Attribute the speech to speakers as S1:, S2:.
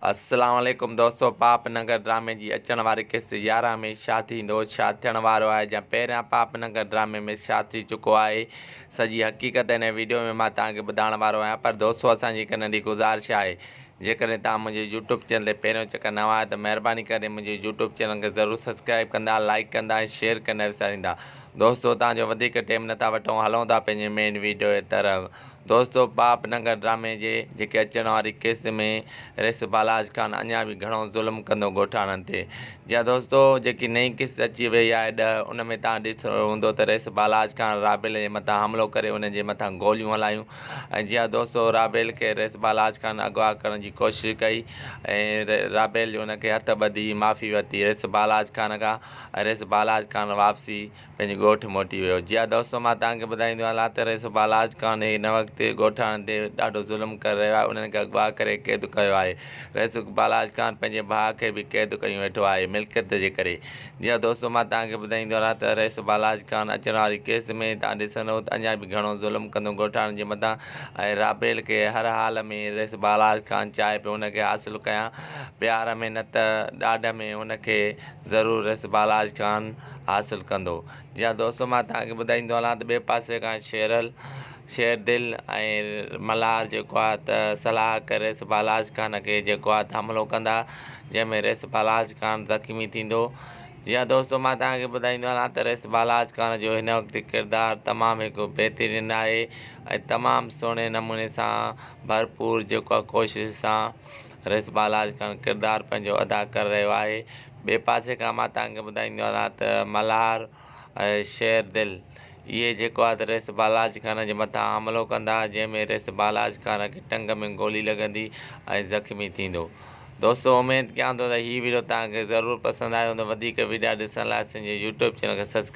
S1: अस्सलाम वालेकुम दोस्तों। पाप नगर ड्रामे जी अचण वारी किस्त 11 में छा थींदो, छा थियण वारो आहे, या पहिरियां पाप नगर ड्रामे में छा थी चुको आहे, सॼी हक़ीक़त हिन वीडियो में मां तव्हांखे ॿुधाइण वारो आहियां। पर दोस्तों, असांजी हिकु नंढी गुज़ारिश आहे, जेकॾहिं तव्हां मुंहिंजे यूट्यूब चैनल ते पहिरियों चकर न आहियो त महिरबानी करे मुंहिंजे यूट्यूब चैनल खे ज़रूरु सब्सक्राइब कंदा, लाइक कंदा ऐं शेयर कंदा विसारींदा। दोस्तों, तव्हांजो वधीक टाइम नथा वठूं, हलूं था पंहिंजे मेन वीडियो जे तरफ़। दोस्तों, पाप नगर ड्रामे जे जेके अचण वारी किस्त में रेस बालाज ख़ान अञा बि घणो ज़ुल्म कंदो ॻोठाणनि ते। जी दोस्तों, जेकी नई किस्त अची वई आहे 10, उन में तव्हां ॾिठो हूंदो त रेस बालाज ख़ान राबेल जे मथां हमिलो करे उन जे मथां गोलियूं हलायूं। ऐं जी दोस्तों, राबेल खे रेस बालाज ख़ान अगवा करण जी कोशिशि कई ऐं राबेल उनखे हथ ॿधी माफ़ी वरिती रेस बालाज ख़ान खां। ऐं रेस बालाज ख़ान वापसी पंहिंजे ॻोठु मोटी वियो। जी दोस्तों, मां तव्हांखे ॿुधाईंदो हलां त रेस बालाज ख़ान हिन वक़्तु ॻोठाणनि ते ॾाढो ज़ुल्म करे रहियो आहे, उन्हनि खे अगवा करे क़ैद कयो आहे। रेस बालाज ख़ान पंहिंजे भाउ खे बि क़ैद कयूं वेठो आहे मिल्कियत जे करे। जी दोस्तों, मां तव्हांखे ॿुधाईंदो हलां त रेस बालाज ख़ान अचण वारी केस में तव्हां ॾिसंदव त अञा बि घणो ज़ुल्म कंदो ॻोठाणनि जे मथां। ऐं राबेल खे हर हाल में रेस बालाज ख़ान चाहे पियो उनखे हासिलु कयां, प्यार में न त ॾाढ में उनखे ज़रूरु रेस बालाज ख़ान हासिलु कंदो। जी दोस्तों, मां तव्हांखे ॿुधाईंदो हलां त ॿिए पासे खां शेरदिल ऐं मल्हार जेको आहे त सलाह करे रेस बालाज ख़ान खे जेको आहे त हमिलो कंदा, जंहिंमें रेस बालाज ख़ान ज़ख़्मी थींदो। जी दोस्तों, मां तव्हांखे ॿुधाईंदो हलां त रेस बालाज ख़ान जो हिन वक़्तु किरदारु तमामु हिकु बहितरीनु आहे ऐं तमामु सुहिणे नमूने सां भरपूर जेको आहे कोशिशि सां रेस बालाज ख़ान किरदारु पंहिंजो अदा करे रहियो आहे। ॿिए पासे खां मां तव्हांखे ॿुधाईंदो हलां त मल्हार ऐं शेरदिल इहे जेको आहे त रेस बालाज ख़ान जे मथां हमिलो कंदा, जंहिंमें रेस बालाज ख़ान खे टंग में गोली लॻंदी ऐं ज़ख़्मी थींदो। दोस्तों, उमेदु कयां थो त हीअ वीडियो तव्हांखे ज़रूरु पसंदि आयो, त वधीक वीडियो ॾिसण लाइ असांजे यूट्यूब चैनल खे सब्सक्राइब